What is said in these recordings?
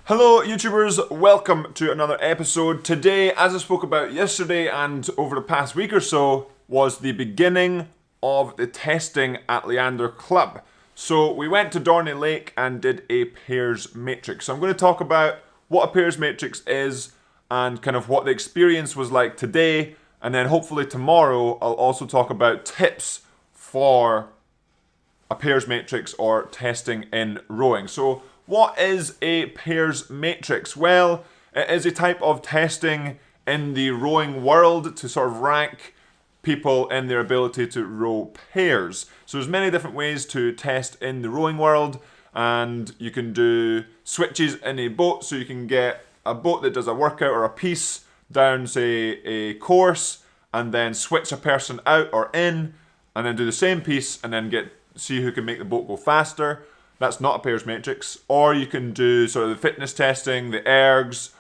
Hello YouTubers, welcome to another episode. Today, as I spoke about yesterday and over the past week or so, was the beginning of the testing at Leander Club. So we went to Dorney Lake and did a pairs matrix. So I'm going to talk about what a pairs matrix is and kind of what the experience was like today, and then hopefully tomorrow I'll also talk about tips for a pairs matrix or testing in rowing. So what is a pairs matrix? Well, it is a type of testing in the rowing world to sort of rank people in their ability to row pairs. So there's many different ways to test in the rowing world, and you can do switches in a boat. So you can get a boat that does a workout or a piece down, say, a course, and then switch a person out or in, and then do the same piece, and then see who can make the boat go faster. That's not a pairs matrix. Or you can do sort of the fitness testing, the ergs,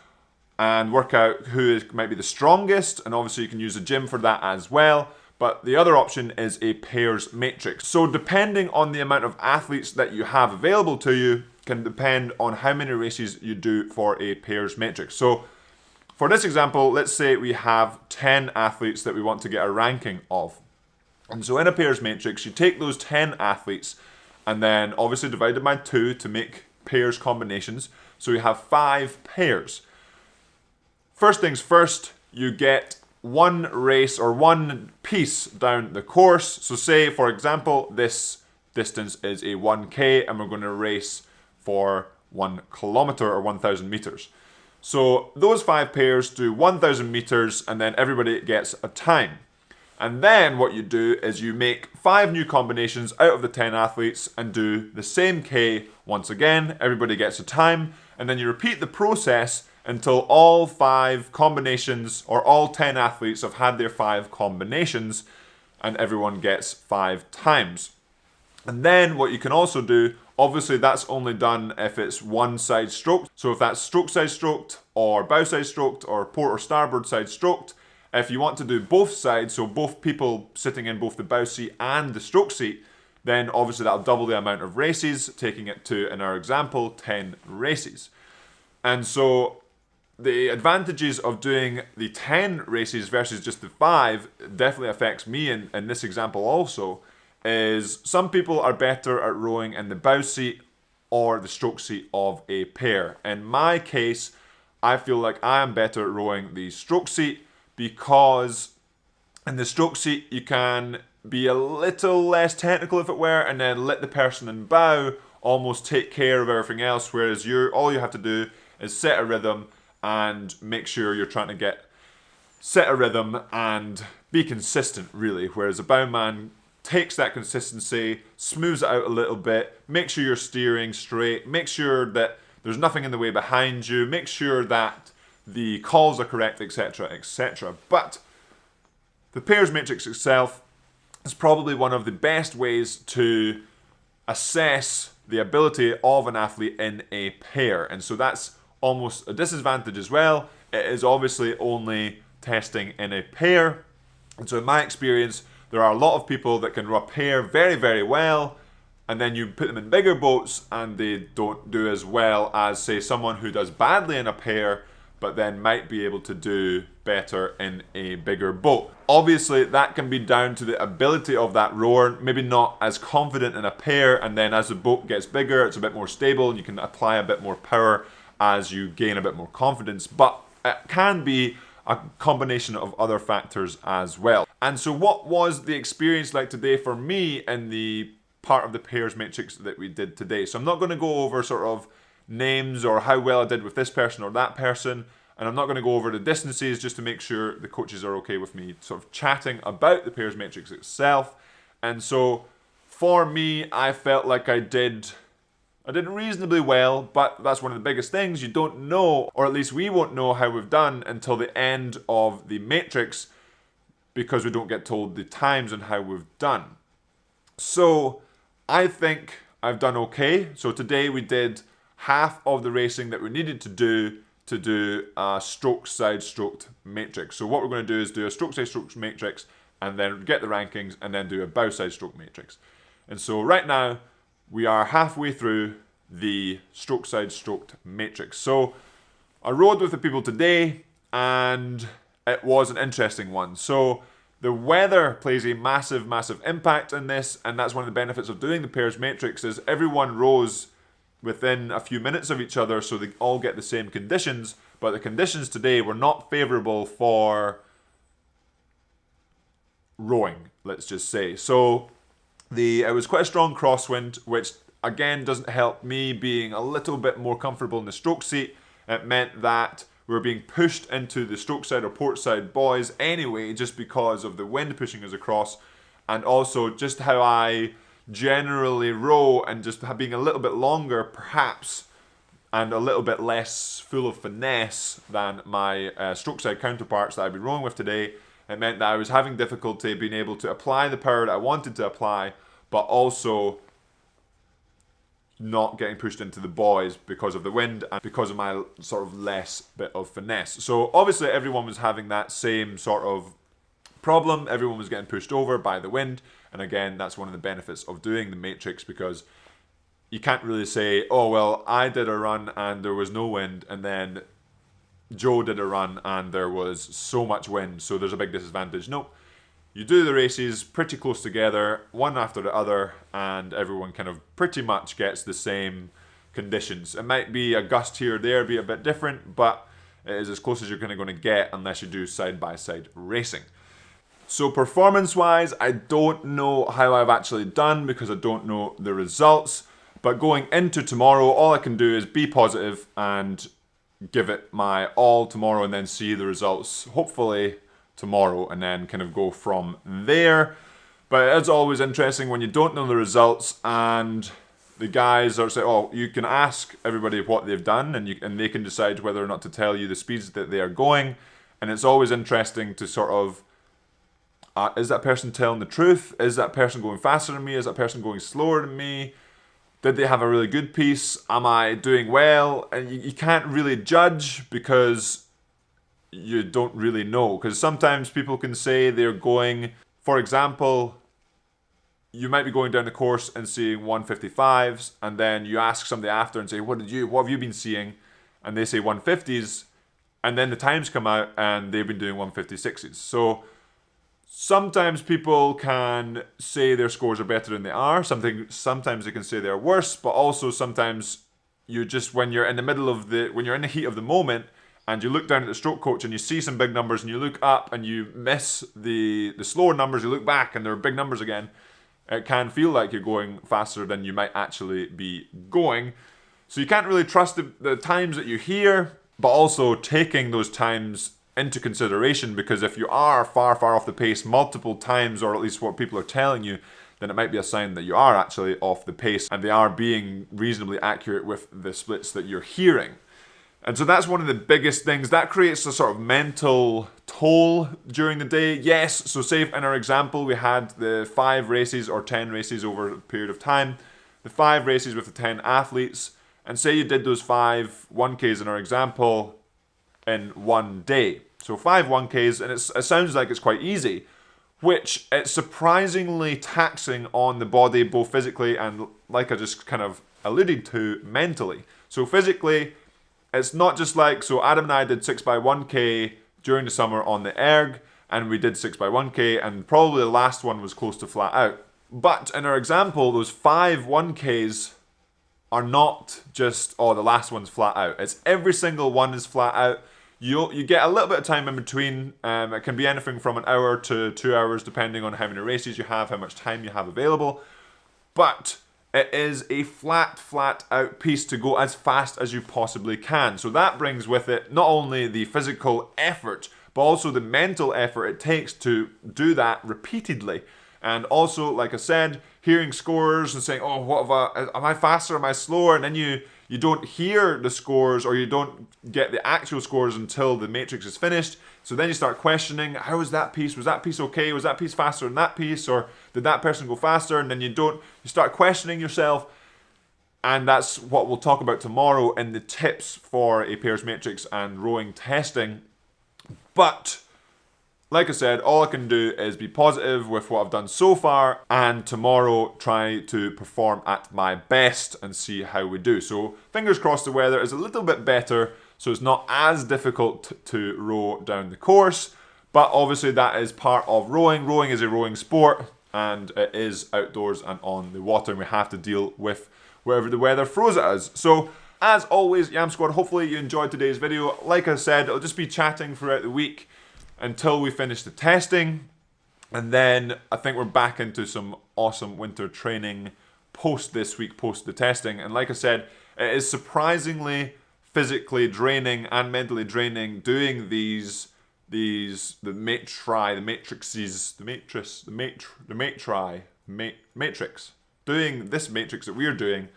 and work out who might be the strongest. And obviously you can use a gym for that as well. But the other option is a pairs matrix. So depending on the amount of athletes that you have available to you, can depend on how many races you do for a pairs matrix. So for this example, let's say we have 10 athletes that we want to get a ranking of. And so in a pairs matrix, you take those 10 athletes and then obviously divided by 2 to make pairs combinations. So you have 5 pairs. First things first, you get one race or one piece down the course. So say, for example, this distance is a 1K and we're going to race for 1 kilometer or 1,000 meters. So those 5 pairs do 1,000 meters and then everybody gets a time. And then what you do is you make 5 new combinations out of the 10 athletes and do the same K once again. Everybody gets a time. And then you repeat the process until all 5 combinations or all 10 athletes have had their 5 combinations and everyone gets 5 times. And then what you can also do, obviously that's only done if it's one side stroked. So if that's stroke side stroked or bow side stroked or port or starboard side stroked, if you want to do both sides, so both people sitting in both the bow seat and the stroke seat, then obviously that'll double the amount of races, taking it to, in our example, 10 races. And so the advantages of doing the 10 races versus just the 5 definitely affects me in this example also, is some people are better at rowing in the bow seat or the stroke seat of a pair. In my case, I feel like I am better at rowing the stroke seat, because in the stroke seat you can be a little less technical, if it were, and then let the person in bow almost take care of everything else, whereas all you have to do is set a rhythm and make sure you're trying to set a rhythm and be consistent, really, whereas a bowman takes that consistency, smooths it out a little bit, make sure you're steering straight, make sure that there's nothing in the way behind you, make sure that the calls are correct, etc., etc. But the pairs matrix itself is probably one of the best ways to assess the ability of an athlete in a pair. And so that's almost a disadvantage as well. It is obviously only testing in a pair. And so in my experience, there are a lot of people that can row a pair very, very well, and then you put them in bigger boats and they don't do as well as, say, someone who does badly in a pair but then might be able to do better in a bigger boat. Obviously, that can be down to the ability of that rower, maybe not as confident in a pair, and then as the boat gets bigger, it's a bit more stable, and you can apply a bit more power as you gain a bit more confidence, but it can be a combination of other factors as well. And so what was the experience like today for me in the part of the pairs matrix that we did today? So I'm not going to go over sort of names or how well I did with this person or that person, and I'm not going to go over the distances just to make sure the coaches are okay with me sort of chatting about the pairs matrix itself. And so for me, I felt like I did reasonably well, but that's one of the biggest things. You don't know, or at least we won't know how we've done until the end of the matrix, because we don't get told the times and how we've done. So I think I've done okay. So today we did half of the racing that we needed to do a stroke side stroked matrix. So what we're going to do is do a stroke side stroked matrix and then get the rankings and then do a bow side stroke matrix. And so right now we are halfway through the stroke side stroked matrix. So I rode with the people today, and it was an interesting one. So the weather plays a massive, massive impact in this, and that's one of the benefits of doing the pairs matrix is everyone rows within a few minutes of each other, so they all get the same conditions, but the conditions today were not favourable for rowing, let's just say. So it was quite a strong crosswind, which again doesn't help me being a little bit more comfortable in the stroke seat. It meant that we were being pushed into the stroke side or port side boys anyway, just because of the wind pushing us across, and also just how I generally row and just being a little bit longer perhaps, and a little bit less full of finesse than my stroke side counterparts that I've been rowing with today. It meant that I was having difficulty being able to apply the power that I wanted to apply, but also not getting pushed into the buoys because of the wind and because of my sort of less bit of finesse. So obviously everyone was having that same sort of problem. Everyone was getting pushed over by the wind. And again, that's one of the benefits of doing the matrix, because you can't really say, oh, well, I did a run and there was no wind, and then Joe did a run and there was so much wind, so there's a big disadvantage. Nope. You do the races pretty close together, one after the other, and everyone kind of pretty much gets the same conditions. It might be a gust here or there, be a bit different, but it is as close as you're kind of going to get unless you do side-by-side racing. So performance-wise, I don't know how I've actually done because I don't know the results. But going into tomorrow, all I can do is be positive and give it my all tomorrow, and then see the results hopefully tomorrow, and then kind of go from there. But it's always interesting when you don't know the results and the guys are saying, oh, you can ask everybody what they've done, and they can decide whether or not to tell you the speeds that they are going. And it's always interesting to sort of, is that person telling the truth? Is that person going faster than me? Is that person going slower than me? Did they have a really good piece? Am I doing well? And you can't really judge because you don't really know. Because sometimes people can say they're going, for example, you might be going down the course and seeing 155s, and then you ask somebody after and say, what have you been seeing? And they say 150s, and then the times come out and they've been doing 156s. So sometimes people can say their scores are better than they are. Sometimes they can say they're worse, but also sometimes you just, when you're in the heat of the moment and you look down at the stroke coach and you see some big numbers and you look up and you miss the slower numbers, you look back and there are big numbers again, it can feel like you're going faster than you might actually be going. So you can't really trust the times that you hear, but also taking those times into consideration, because if you are far, far off the pace multiple times, or at least what people are telling you, then it might be a sign that you are actually off the pace and they are being reasonably accurate with the splits that you're hearing. And so that's one of the biggest things. That creates a sort of mental toll during the day. Yes, so say in our example, we had the 5 races or 10 races over a period of time. The 5 races with the 10 athletes. And say you did those 5 1Ks in our example in one day. So 5 1Ks, and it sounds like it's quite easy, which it's surprisingly taxing on the body, both physically and, like I just kind of alluded to, mentally. So physically, it's not just like, so Adam and I did 6x1K during the summer on the erg, and we did 6x1K, and probably the last one was close to flat out. But in our example, those 5 1Ks are not just, oh, the last one's flat out. It's every single one is flat out. You get a little bit of time in between. It can be anything from an hour to 2 hours, depending on how many races you have, how much time you have available. But it is a flat out piece to go as fast as you possibly can. So that brings with it not only the physical effort, but also the mental effort it takes to do that repeatedly. And also, like I said, hearing scores and saying, oh, am I faster, am I slower? And then you don't hear the scores, or you don't get the actual scores until the matrix is finished. So then you start questioning, how was that piece? Was that piece okay? Was that piece faster than that piece? Or did that person go faster? And then you start questioning yourself. And that's what we'll talk about tomorrow in the tips for a pairs matrix and rowing testing. But like I said, all I can do is be positive with what I've done so far, and tomorrow try to perform at my best and see how we do. So fingers crossed the weather is a little bit better, so it's not as difficult to row down the course. But obviously that is part of rowing. Rowing is a rowing sport, and it is outdoors and on the water, and we have to deal with wherever the weather throws at us. So as always, Yam Squad, hopefully you enjoyed today's video. Like I said, I'll just be chatting throughout the week until we finish the testing, and then I think we're back into some awesome winter training post this week, post the testing. And like I said, it is surprisingly physically draining and mentally draining doing the matrix. Doing this matrix that we're doing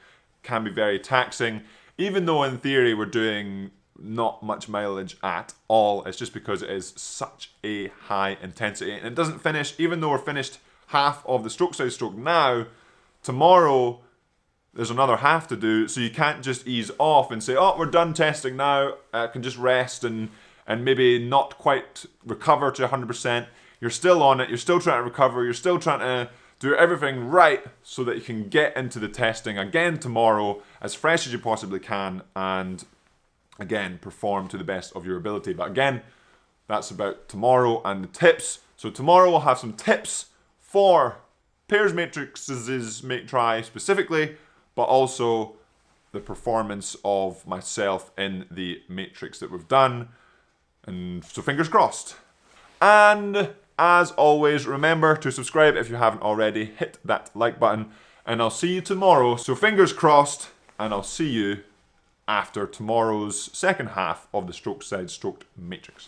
can be very taxing, even though in theory we're doing not much mileage at all. It's just because it is such a high intensity, and it doesn't finish. Even though we're finished half of the stroke size stroke now, tomorrow there's another half to do, so you can't just ease off and say, oh, we're done testing now, I can just rest and maybe not quite recover to 100%. You're still on it, you're still trying to recover, you're still trying to do everything right so that you can get into the testing again tomorrow as fresh as you possibly can, and again, perform to the best of your ability. But again, that's about tomorrow and the tips. So tomorrow we'll have some tips for pairs matrices, make try specifically, but also the performance of myself in the matrix that we've done. And so fingers crossed. And as always, remember to subscribe if you haven't already. Hit that like button, and I'll see you tomorrow. So fingers crossed, and I'll see you after tomorrow's second half of the stroke side stroked matrix.